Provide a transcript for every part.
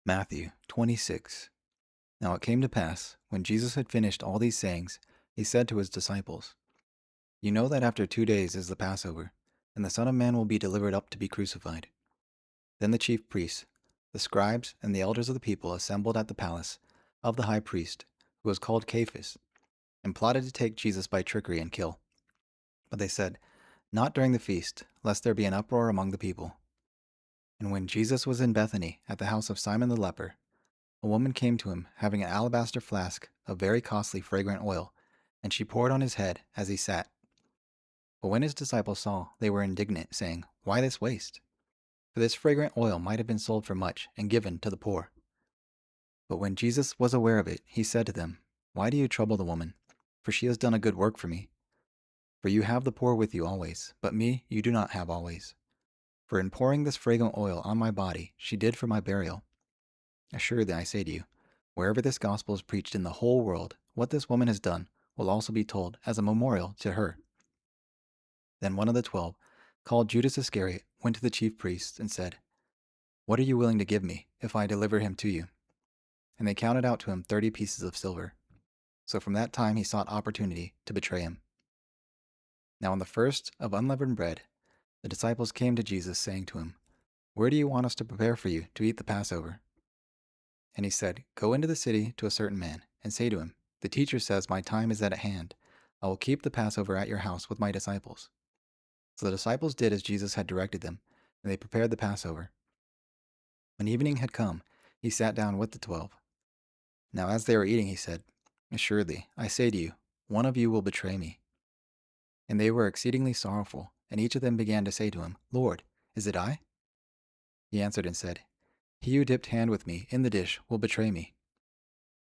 Matthew 26. Now it came to pass, when Jesus had finished all these sayings, he said to his disciples, You know that after 2 days is the Passover, and the Son of Man will be delivered up to be crucified. Then the chief priests, the scribes, and the elders of the people assembled at the palace of the high priest, who was called Caiaphas, and plotted to take Jesus by trickery and kill. But they said, Not during the feast, lest there be an uproar among the people. And when Jesus was in Bethany, at the house of Simon the leper, a woman came to him, having an alabaster flask of very costly fragrant oil, and she poured on his head as he sat. But when his disciples saw, they were indignant, saying, Why this waste? For this fragrant oil might have been sold for much and given to the poor. But when Jesus was aware of it, he said to them, Why do you trouble the woman? For she has done a good work for me. For you have the poor with you always, but me you do not have always. For in pouring this fragrant oil on my body, she did for my burial. Assuredly, I say to you, wherever this gospel is preached in the whole world, what this woman has done will also be told as a memorial to her. Then one of the 12, called Judas Iscariot, went to the chief priests and said, What are you willing to give me if I deliver him to you? And they counted out to him 30 pieces of silver. So from that time he sought opportunity to betray him. Now on the first of unleavened bread, the disciples came to Jesus, saying to him, Where do you want us to prepare for you to eat the Passover? And he said, Go into the city to a certain man, and say to him, The teacher says, My time is at hand. I will keep the Passover at your house with my disciples. So the disciples did as Jesus had directed them, and they prepared the Passover. When evening had come, he sat down with the 12. Now as they were eating, he said, Assuredly, I say to you, one of you will betray me. And they were exceedingly sorrowful, and each of them began to say to him, Lord, is it I? He answered and said, He who dipped hand with me in the dish will betray me.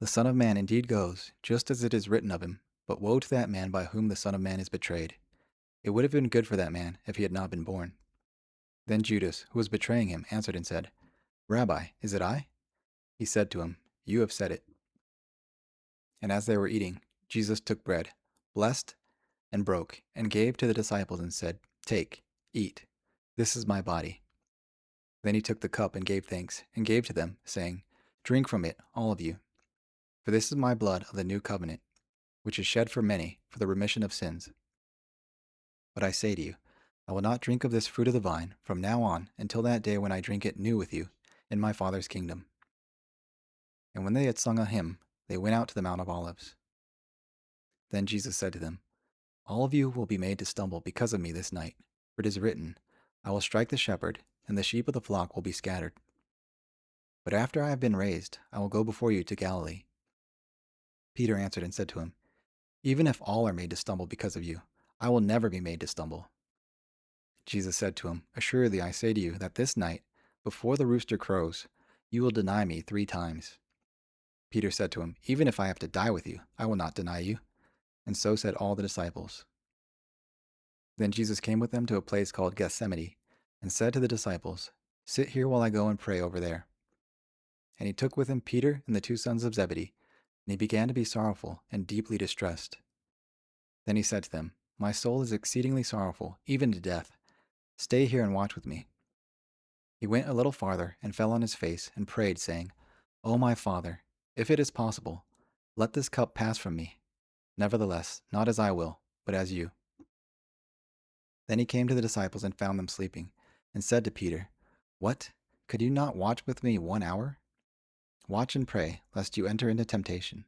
The Son of Man indeed goes, just as it is written of him, but woe to that man by whom the Son of Man is betrayed. It would have been good for that man if he had not been born. Then Judas, who was betraying him, answered and said, Rabbi, is it I? He said to him, You have said it. And as they were eating, Jesus took bread, blessed, and broke, and gave to the disciples and said, Take, eat. This is my body. Then he took the cup and gave thanks, and gave to them, saying, Drink from it, all of you. For this is my blood of the new covenant, which is shed for many for the remission of sins. But I say to you, I will not drink of this fruit of the vine from now on until that day when I drink it new with you in my Father's kingdom. And when they had sung a hymn, they went out to the Mount of Olives. Then Jesus said to them, All of you will be made to stumble because of me this night, for it is written, I will strike the shepherd, and the sheep of the flock will be scattered. But after I have been raised, I will go before you to Galilee. Peter answered and said to him, Even if all are made to stumble because of you, I will never be made to stumble. Jesus said to him, Assuredly I say to you that this night, before the rooster crows, you will deny me 3 times. Peter said to him, Even if I have to die with you, I will not deny you. And so said all the disciples. Then Jesus came with them to a place called Gethsemane, and said to the disciples, Sit here while I go and pray over there. And he took with him Peter and the 2 sons of Zebedee, and he began to be sorrowful and deeply distressed. Then he said to them, My soul is exceedingly sorrowful, even to death. Stay here and watch with me. He went a little farther and fell on his face and prayed, saying, O my Father, if it is possible, let this cup pass from me. Nevertheless, not as I will, but as you. Then he came to the disciples and found them sleeping, and said to Peter, What? Could you not watch with me 1 hour? Watch and pray, lest you enter into temptation.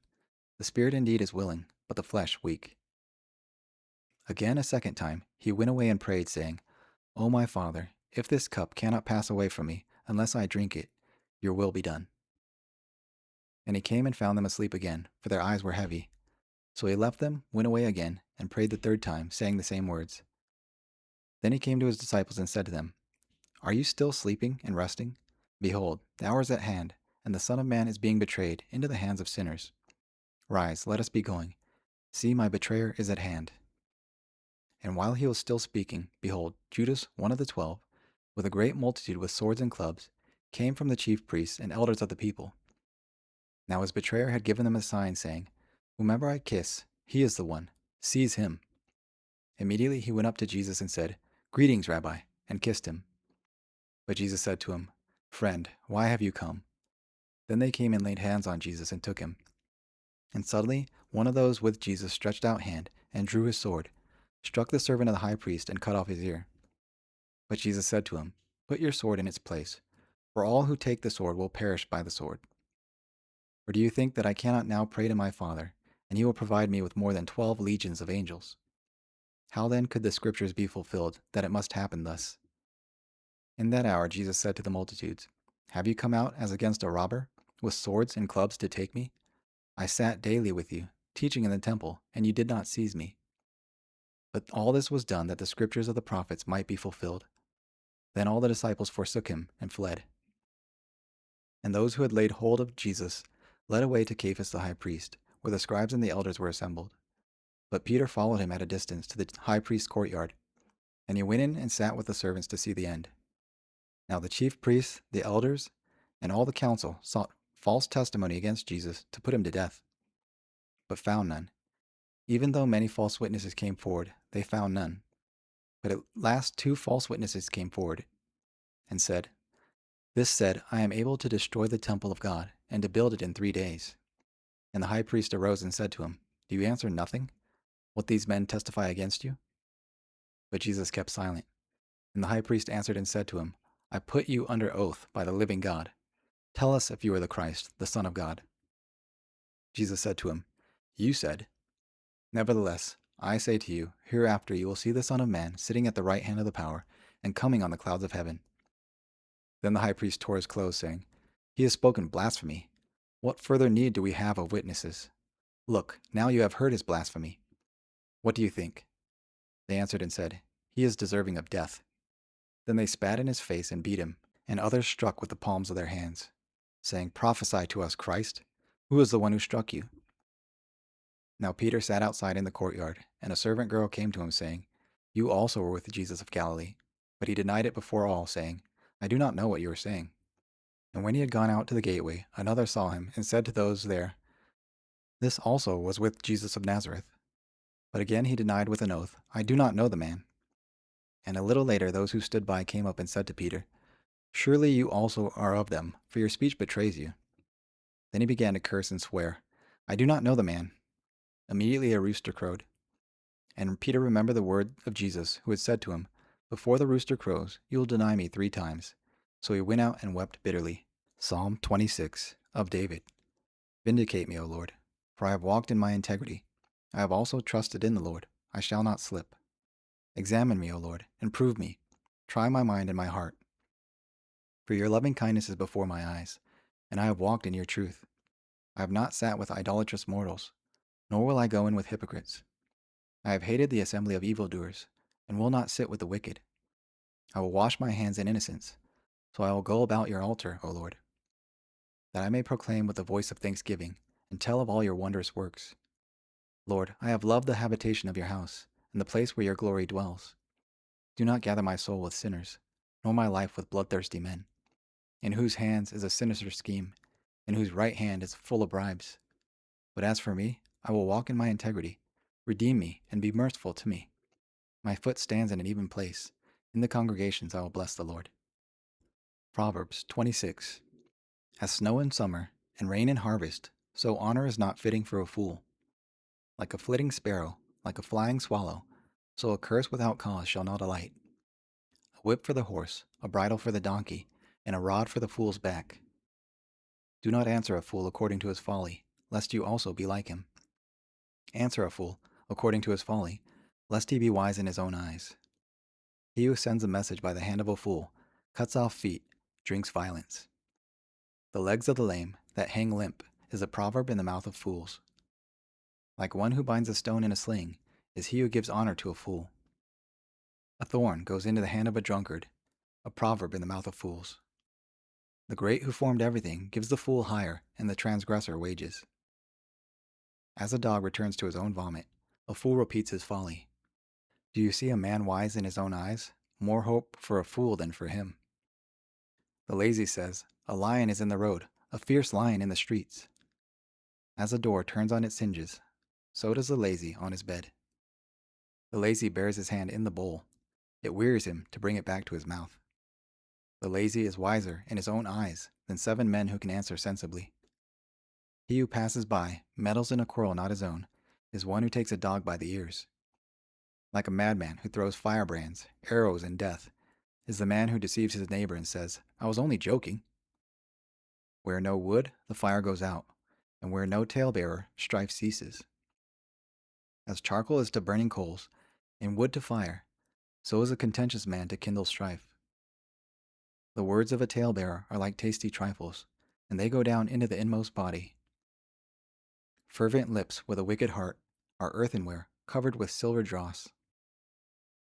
The spirit indeed is willing, but the flesh weak. Again a second time he went away and prayed, saying, O my Father, if this cup cannot pass away from me unless I drink it, your will be done. And he came and found them asleep again, for their eyes were heavy. So he left them, went away again, and prayed the 3rd time, saying the same words. Then he came to his disciples and said to them, Are you still sleeping and resting? Behold, the hour is at hand, and the Son of Man is being betrayed into the hands of sinners. Rise, let us be going. See, my betrayer is at hand. And while he was still speaking, behold, Judas, one of the 12, with a great multitude with swords and clubs, came from the chief priests and elders of the people. Now his betrayer had given them a sign, saying, Whomever I kiss, he is the one. Seize him. Immediately he went up to Jesus and said, Greetings, Rabbi, and kissed him. But Jesus said to him, Friend, why have you come? Then they came and laid hands on Jesus and took him. And suddenly one of those with Jesus stretched out hand and drew his sword, struck the servant of the high priest, and cut off his ear. But Jesus said to him, "Put your sword in its place, for all who take the sword will perish by the sword. Or do you think that I cannot now pray to my Father, and he will provide me with more than 12 legions of angels? How then could the scriptures be fulfilled that it must happen thus?" In that hour Jesus said to the multitudes, "Have you come out as against a robber, with swords and clubs to take me? I sat daily with you, teaching in the temple, and you did not seize me." But all this was done that the scriptures of the prophets might be fulfilled. Then all the disciples forsook him and fled. And those who had laid hold of Jesus led away to Caiaphas the high priest, where the scribes and the elders were assembled. But Peter followed him at a distance to the high priest's courtyard, and he went in and sat with the servants to see the end. Now the chief priests, the elders, and all the council sought false testimony against Jesus to put him to death, but found none. Even though many false witnesses came forward, they found none. But at last 2 false witnesses came forward and said, "This said, I am able to destroy the temple of God and to build it in 3 days." And the high priest arose and said to him, "Do you answer nothing? What these men testify against you?" But Jesus kept silent. And the high priest answered and said to him, "I put you under oath by the living God. Tell us if you are the Christ, the Son of God." Jesus said to him, "You said. Nevertheless, I say to you, hereafter you will see the Son of Man sitting at the right hand of the power and coming on the clouds of heaven." Then the high priest tore his clothes, saying, "He has spoken blasphemy. What further need do we have of witnesses? Look, now you have heard his blasphemy. What do you think?" They answered and said, "He is deserving of death." Then they spat in his face and beat him, and others struck with the palms of their hands, saying, "Prophesy to us, Christ. Who is the one who struck you?" Now Peter sat outside in the courtyard, and a servant girl came to him, saying, "You also were with Jesus of Galilee." But he denied it before all, saying, "I do not know what you are saying." And when he had gone out to the gateway, another saw him, and said to those there, "This also was with Jesus of Nazareth." But again he denied with an oath, "I do not know the man." And a little later those who stood by came up and said to Peter, "Surely you also are of them, for your speech betrays you." Then he began to curse and swear, "I do not know the man." Immediately a rooster crowed. And Peter remembered the word of Jesus, who had said to him, "Before the rooster crows, you will deny me 3 times." So he went out and wept bitterly. Psalm 26 of David. Vindicate me, O Lord, for I have walked in my integrity. I have also trusted in the Lord. I shall not slip. Examine me, O Lord, and prove me. Try my mind and my heart. For your loving kindness is before my eyes, and I have walked in your truth. I have not sat with idolatrous mortals, nor will I go in with hypocrites. I have hated the assembly of evildoers, and will not sit with the wicked. I will wash my hands in innocence, so I will go about your altar, O Lord, that I may proclaim with the voice of thanksgiving, and tell of all your wondrous works. Lord, I have loved the habitation of your house, and the place where your glory dwells. Do not gather my soul with sinners, nor my life with bloodthirsty men, in whose hands is a sinister scheme, and whose right hand is full of bribes. But as for me, I will walk in my integrity. Redeem me, and be merciful to me. My foot stands in an even place. In the congregations I will bless the Lord. Proverbs 26. As snow in summer, and rain in harvest, so honor is not fitting for a fool. Like a flitting sparrow, like a flying swallow, so a curse without cause shall not alight. A whip for the horse, a bridle for the donkey, and a rod for the fool's back. Do not answer a fool according to his folly, lest you also be like him. Answer a fool according to his folly, lest he be wise in his own eyes. He who sends a message by the hand of a fool cuts off feet, drinks violence. The legs of the lame that hang limp is a proverb in the mouth of fools. Like one who binds a stone in a sling is he who gives honor to a fool. A thorn goes into the hand of a drunkard, a proverb in the mouth of fools. The great who formed everything gives the fool hire, and the transgressor wages. As a dog returns to his own vomit, a fool repeats his folly. Do you see a man wise in his own eyes? More hope for a fool than for him. The lazy says, "A lion is in the road, a fierce lion in the streets." As a door turns on its hinges, so does the lazy on his bed. The lazy bears his hand in the bowl. It wearies him to bring it back to his mouth. The lazy is wiser in his own eyes than 7 men who can answer sensibly. He who passes by, meddles in a quarrel not his own, is one who takes a dog by the ears. Like a madman who throws firebrands, arrows, and death, is the man who deceives his neighbor and says, "I was only joking." Where no wood, the fire goes out, and where no talebearer, strife ceases. As charcoal is to burning coals, and wood to fire, so is a contentious man to kindle strife. The words of a talebearer are like tasty trifles, and they go down into the inmost body. Fervent lips with a wicked heart are earthenware covered with silver dross.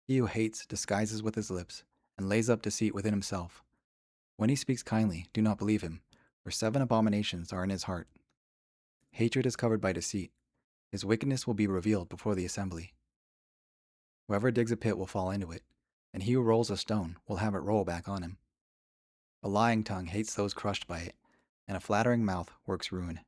He who hates disguises with his lips, and lays up deceit within himself. When he speaks kindly, do not believe him, for 7 abominations are in his heart. Hatred is covered by deceit. His wickedness will be revealed before the assembly. Whoever digs a pit will fall into it, and he who rolls a stone will have it roll back on him. A lying tongue hates those crushed by it, and a flattering mouth works ruin.